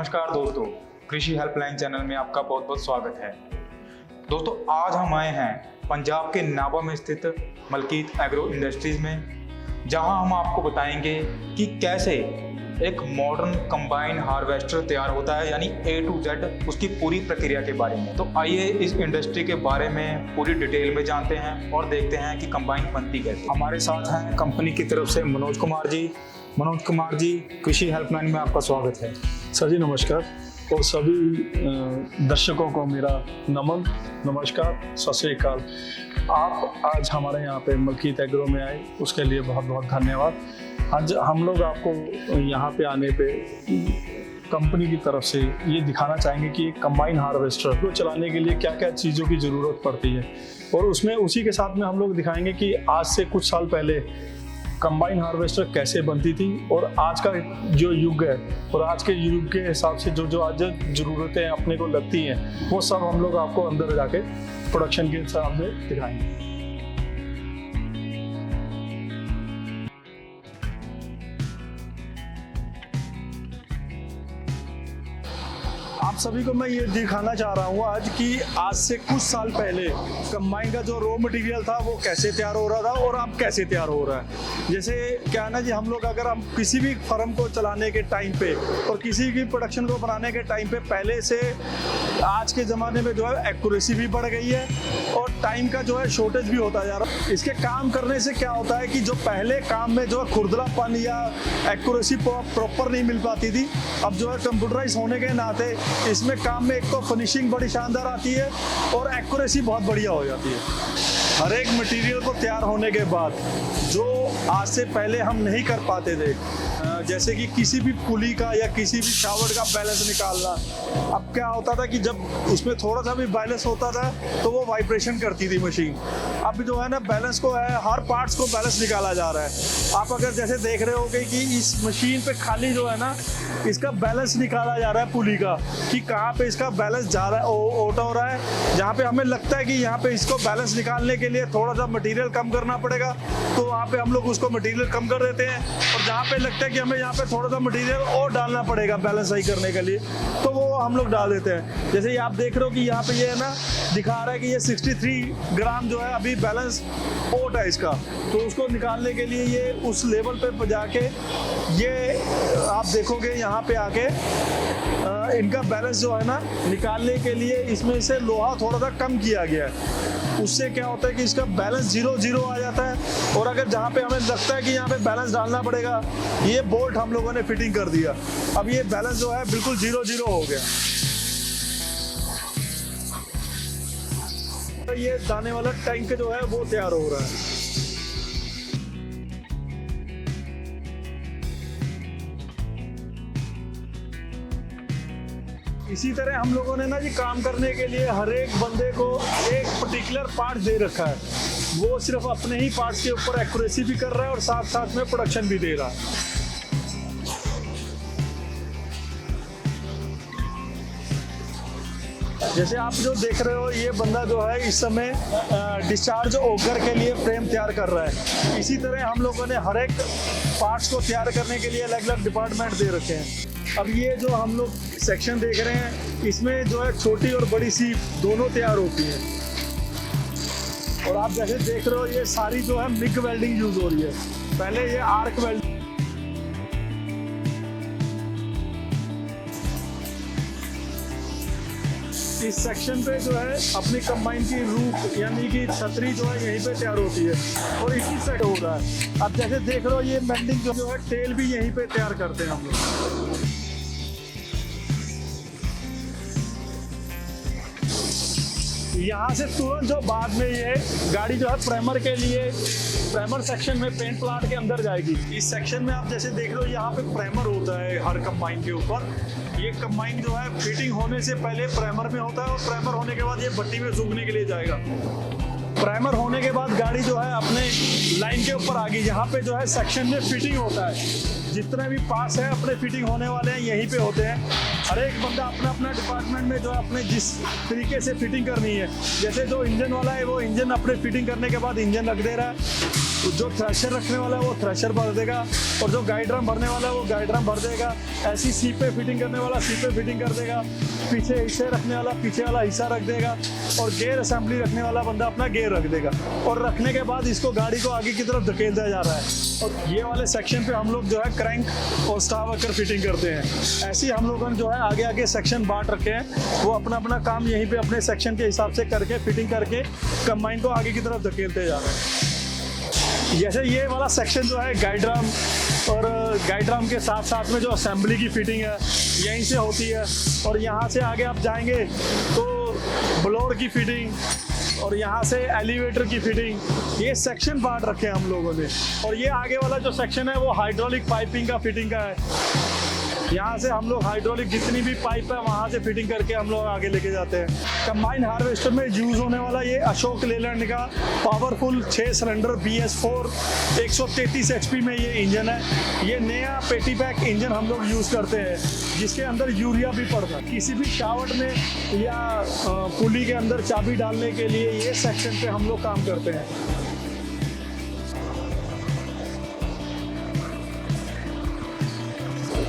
नमस्कार दोस्तों, कृषि हेल्पलाइन चैनल में आपका बहुत बहुत स्वागत है। दोस्तों, आज हम आए हैं पंजाब के नाभा में स्थित मलकीत एग्रो इंडस्ट्रीज में, जहां हम आपको बताएंगे कि कैसे एक मॉडर्न कंबाइन हार्वेस्टर तैयार होता है, यानी A to Z उसकी पूरी प्रक्रिया के बारे में। तो आइए इस इंडस्ट्री के बारे में पूरी डिटेल में जानते हैं और देखते हैं कि कंबाइन बनती कैसे। हमारे साथ हैं कंपनी की तरफ से मनोज कुमार जी। मनोज कुमार जी, कृषि हेल्पलाइन में आपका स्वागत है। सर जी नमस्कार, और सभी दर्शकों को मेरा नमन, नमस्कार, सत श्री अकाल। आप आज हमारे यहाँ पे मलकीत एग्रो में आए, उसके लिए बहुत बहुत धन्यवाद। आज हम लोग आपको यहाँ पे आने पे कंपनी की तरफ से ये दिखाना चाहेंगे कि एक कंबाइन हार्वेस्टर को चलाने के लिए क्या क्या चीज़ों की ज़रूरत पड़ती है, और उसमें उसी के साथ में हम लोग दिखाएंगे कि आज से कुछ साल पहले कंबाइन हार्वेस्टर कैसे बनती थी और आज का जो युग है और आज के युग के हिसाब से जो आज ज़रूरतें अपने को लगती हैं, वो सब हम लोग आपको अंदर जाके प्रोडक्शन के हिसाब से दिखाएंगे। आप सभी को मैं ये दिखाना चाह रहा हूँ आज कि आज से कुछ साल पहले कंबाइन का जो रॉ मटेरियल था वो कैसे तैयार हो रहा था और अब कैसे तैयार हो रहा है। जैसे क्या है ना जी, हम लोग अगर हम किसी भी फर्म को चलाने के टाइम पे और किसी की प्रोडक्शन को बनाने के टाइम पे पहले से आज के ज़माने में जो है एक्यूरेसी भी बढ़ गई है और टाइम का जो है शॉर्टेज भी होता जा रहा है। इसके काम करने से क्या होता है कि जो पहले काम में जो है खुरदरापन या एक्यूरेसी प्रॉपर नहीं मिल पाती थी, अब जो है कंप्यूटराइज होने के नाते इसमें काम में एक तो फिनिशिंग बड़ी शानदार आती है और एक्यूरेसी बहुत बढ़िया हो जाती है। हर एक मटेरियल को तैयार होने के बाद जो आज से पहले हम नहीं कर पाते थे, जैसे कि किसी भी पुली का या किसी भी शावर का बैलेंस निकालना, अब क्या होता था कि जब उसमें थोड़ा सा भी बैलेंस होता था तो वो वाइब्रेशन करती थी मशीन। अब जो है ना, बैलेंस को है, हर पार्ट्स को बैलेंस निकाला जा रहा है। आप अगर जैसे देख रहे हो कि इस मशीन पे खाली जो है ना, इसका बैलेंस निकाला जा रहा है पुली का, कि कहाँ पे इसका बैलेंस जा रहा है, ओटा हो रहा है। जहाँ पे हमें लगता है कि यहाँ पे इसको बैलेंस निकालने के लिए थोड़ा सा मटेरियल कम करना पड़ेगा, तो वहाँ पे हम लोग उसको मटेरियल कम कर देते हैं, और जहाँ पे लगता है कि हमें यहाँ पे थोड़ा सा मटेरियल और डालना पड़ेगा बैलेंस सही करने के लिए, तो वो हम लोग डाल देते हैं। जैसे ये आप देख रहे हो कि यहाँ पे ये है ना, दिखा रहा है कि ये 63 ग्राम जो है अभी बैलेंस ओट है इसका, तो उसको निकालने के लिए ये उस लेवल पे जाके ये आप देखोगे यहाँ पे आके इनका बैलेंस जो है ना निकालने के लिए इसमें से लोहा थोड़ा सा कम किया गया है। उससे क्या होता है कि इसका बैलेंस 0-0 आ जाता है, और अगर जहाँ पे हमें लगता है कि यहाँ पे बैलेंस डालना पड़ेगा, ये बोल्ट हम लोगों ने फिटिंग कर दिया। अब ये बैलेंस जो है बिल्कुल 0-0 हो गया। तो ये दाने वाला टैंक जो है वो तैयार हो रहा है। इसी तरह हम लोगों ने ना जी काम करने के लिए हर एक बंदे को एक पर्टिकुलर पार्ट दे रखा है। वो सिर्फ अपने ही पार्ट्स के ऊपर एक्यूरेसी भी कर रहा है और साथ साथ में प्रोडक्शन भी दे रहा है। जैसे आप जो देख रहे हो, ये बंदा जो है इस समय डिस्चार्ज ऑगर के लिए फ्रेम तैयार कर रहा है। इसी तरह हम लोगों ने हर एक पार्ट्स को तैयार करने के लिए अलग अलग डिपार्टमेंट दे रखे हैं। अब ये जो हम लोग सेक्शन देख रहे हैं, इसमें जो है छोटी और बड़ी सीप दोनों तैयार होती है। और आप जैसे देख रहे हो, ये सारी जो है मिग वेल्डिंग यूज हो रही है। पहले ये आर्क वेल्डिंग, इस सेक्शन पे जो है अपनी कंबाइन की रूफ यानी कि छतरी जो है यहीं पे तैयार होती है और इसी से हो रहा है। अब जैसे देख रहे हो, ये मेंडिंग जो है टेल भी यहीं पे तैयार करते हैं हम लोग। यहाँ से तुरंत जो बाद में ये गाड़ी जो है प्राइमर के लिए प्राइमर सेक्शन में पेंट प्लांट के अंदर जाएगी। इस सेक्शन में आप जैसे देख रहे हो, यहाँ पे प्राइमर होता है हर कंबाइन के ऊपर। ये कंबाइन जो है फिटिंग होने से पहले प्राइमर में होता है और प्राइमर होने के बाद ये भट्टी में सूखने के लिए जाएगा। प्राइमर होने के बाद गाड़ी जो है अपने लाइन के ऊपर आ गई। यहाँ पे जो है सेक्शन में फिटिंग होता है। जितने भी पार्ट्स हैं अपने फिटिंग होने वाले हैं यहीं पे होते हैं। हर एक बंदा अपना अपना डिपार्टमेंट में जो है अपने जिस तरीके से फिटिंग करनी है, जैसे जो इंजन वाला है वो इंजन अपने फिटिंग करने के बाद इंजन रख दे रहा है। जो थ्रेशर रखने वाला है वो थ्रेशर भर देगा, और जो गाइड ड्रम भरने वाला है वो गाइड ड्रम भर देगा। ऐसी सीट पे फिटिंग करने वाला सीट पे फिटिंग कर देगा, पीछे हिस्से रखने वाला पीछे वाला हिस्सा रख देगा, और गेयर असेंबली रखने वाला बंदा अपना गेयर रख देगा। और रखने के बाद इसको गाड़ी को आगे की तरफ धकेल दिया जा रहा है। और ये वाले सेक्शन पे हम लोग जो है क्रैंक और स्टार वर्कर फिटिंग करते हैं। ऐसे ही हम लोगों ने जो है आगे आगे सेक्शन बांट रखे हैं, वो अपना अपना काम यहीं पे अपने सेक्शन के हिसाब से करके फिटिंग करके कंबाइन को आगे की तरफ धकेलते जा रहे हैं। जैसे ये वाला सेक्शन जो है गाइड ड्रम, और गाइड ड्रम के साथ साथ में जो असेंबली की फिटिंग है यहीं से होती है। और यहाँ से आगे आप जाएंगे तो ब्लोअर की फिटिंग, और यहाँ से एलिवेटर की फिटिंग, ये सेक्शन बांट रखे हैं हम लोगों ने। और ये आगे वाला जो सेक्शन है वो हाइड्रोलिक पाइपिंग का फिटिंग का है। यहाँ से हम लोग हाइड्रोलिक जितनी भी पाइप है वहाँ से फिटिंग करके हम लोग आगे लेके जाते हैं। कंबाइन हार्वेस्टर में यूज़ होने वाला ये अशोक लेलैंड का पावरफुल 6 सिलेंडर BS4 133 HP में ये इंजन है। ये नया पेटी पैक इंजन हम लोग यूज़ करते हैं, जिसके अंदर यूरिया भी पड़ता है। किसी भी शावट में या पुली के अंदर चाबी डालने के लिए ये सेक्शन पे हम लोग काम करते हैं।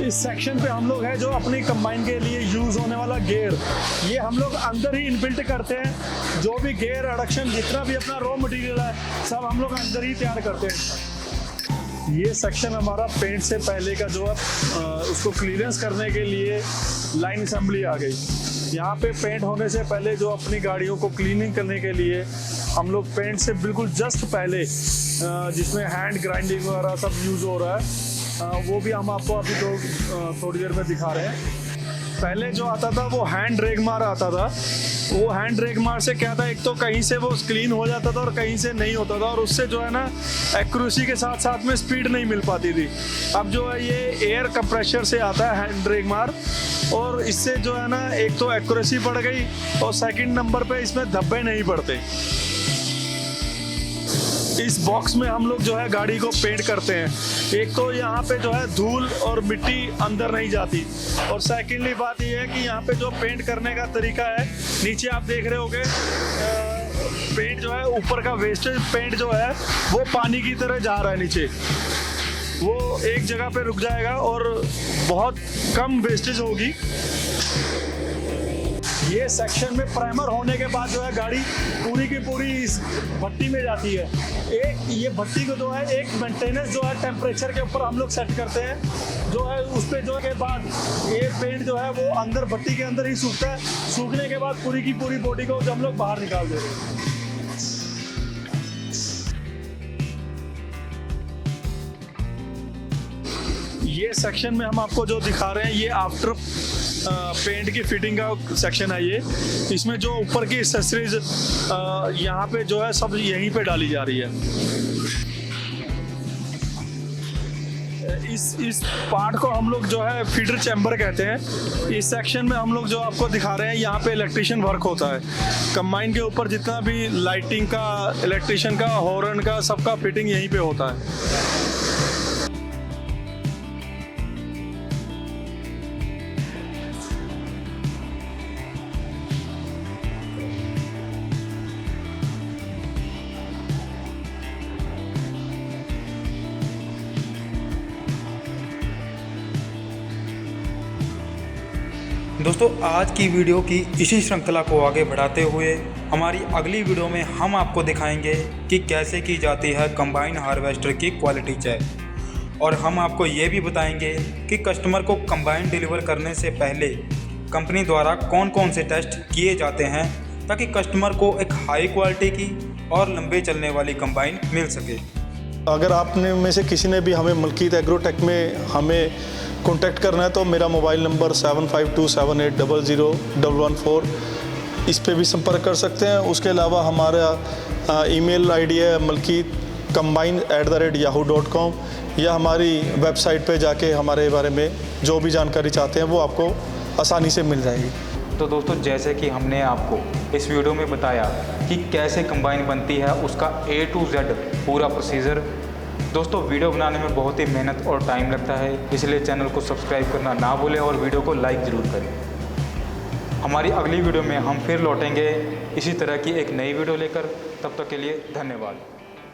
इस सेक्शन पे हम लोग है जो अपनी कंबाइन के लिए यूज़ होने वाला गियर, ये हम लोग अंदर ही इनबिल्ट करते हैं। जो भी गियर एडक्शन जितना भी अपना रॉ मटेरियल है सब हम लोग अंदर ही तैयार करते हैं। ये सेक्शन हमारा पेंट से पहले का जो है उसको क्लीयरेंस करने के लिए लाइन असेंबली आ गई। यहाँ पे पेंट होने से पहले जो अपनी गाड़ियों को क्लीनिंग करने के लिए हम लोग पेंट से बिल्कुल जस्ट पहले जिसमें हैंड ग्राइंडिंग वगैरह सब यूज़ हो रहा है, वो भी हम आपको अभी थोड़ी देर में दिखा रहे हैं। पहले जो आता था वो हैंड ड्रैग मार आता था। वो हैंड ड्रैग मार से क्या था, एक तो कहीं से वो क्लीन हो जाता था और कहीं से नहीं होता था, और उससे जो है ना एक्यूरेसी के साथ साथ में स्पीड नहीं मिल पाती थी। अब जो है ये एयर कंप्रेशर से आता है हैंड ड्रैग मार, और इससे जो है ना एक तो एक्यूरेसी बढ़ गई, और सेकंड नंबर पे इसमें धब्बे नहीं पड़ते। इस बॉक्स में हम लोग जो है गाड़ी को पेंट करते हैं। एक तो यहाँ पे जो है धूल और मिट्टी अंदर नहीं जाती, और सेकेंडली बात ये है कि यहाँ पे जो पेंट करने का तरीका है, नीचे आप देख रहे होगे पेंट जो है ऊपर का वेस्टेज पेंट जो है वो पानी की तरह जा रहा है नीचे, वो एक जगह पे रुक जाएगा और बहुत कम वेस्टेज होगी। ये सेक्शन में प्राइमर होने के बाद जो है गाड़ी पूरी की पूरी इस भट्टी में जाती है। ये भट्टी को जो है एक मेंटेनेंस जो है टेम्परेचर के ऊपर हम लोग सेट करते हैं, जो है उस पे जो के बाद ये पेंट जो है वो अंदर भट्टी के अंदर ही सूखता है। सूखने के बाद पूरी की पूरी बॉडी को हम लोग बाहर निकाल देते हैं। ये सेक्शन में हम आपको जो दिखा रहे हैं ये आफ्टर पेंट की फिटिंग का सेक्शन है। ये इसमें जो ऊपर की एक्सेसरीज यहाँ पे जो है सब यहीं पे डाली जा रही है। इस पार्ट को हम लोग जो है फीडर चैम्बर कहते हैं। इस सेक्शन में हम लोग जो आपको दिखा रहे हैं यहाँ पे इलेक्ट्रिशियन वर्क होता है। कंबाइन के ऊपर जितना भी लाइटिंग का, इलेक्ट्रिशियन का, हॉर्न का, सबका फिटिंग यहीं पे होता है। दोस्तों आज की वीडियो की इसी श्रृंखला को आगे बढ़ाते हुए हमारी अगली वीडियो में हम आपको दिखाएंगे कि कैसे की जाती है कंबाइन हार्वेस्टर की क्वालिटी चेक, और हम आपको ये भी बताएंगे कि कस्टमर को कंबाइन डिलीवर करने से पहले कंपनी द्वारा कौन कौन से टेस्ट किए जाते हैं ताकि कस्टमर को एक हाई क्वालिटी की और लंबे चलने वाली कंबाइन मिल सके। अगर आपने में से किसी ने भी हमें मलकीत एग्रोटेक में हमें कॉन्टैक्ट करना है तो मेरा मोबाइल नंबर 7527800114, इस पे भी संपर्क कर सकते हैं। उसके अलावा हमारा ईमेल आईडी है malkeetcombine@yahoo.com, या हमारी वेबसाइट पे जाके हमारे बारे में जो भी जानकारी चाहते हैं वो आपको आसानी से मिल जाएगी। तो दोस्तों जैसे कि हमने आपको इस वीडियो में बताया कि कैसे कंबाइन बनती है, उसका A to Z पूरा प्रोसीजर। दोस्तों वीडियो बनाने में बहुत ही मेहनत और टाइम लगता है, इसलिए चैनल को सब्सक्राइब करना ना भूलें और वीडियो को लाइक ज़रूर करें। हमारी अगली वीडियो में हम फिर लौटेंगे इसी तरह की एक नई वीडियो लेकर। तब तक के लिए धन्यवाद।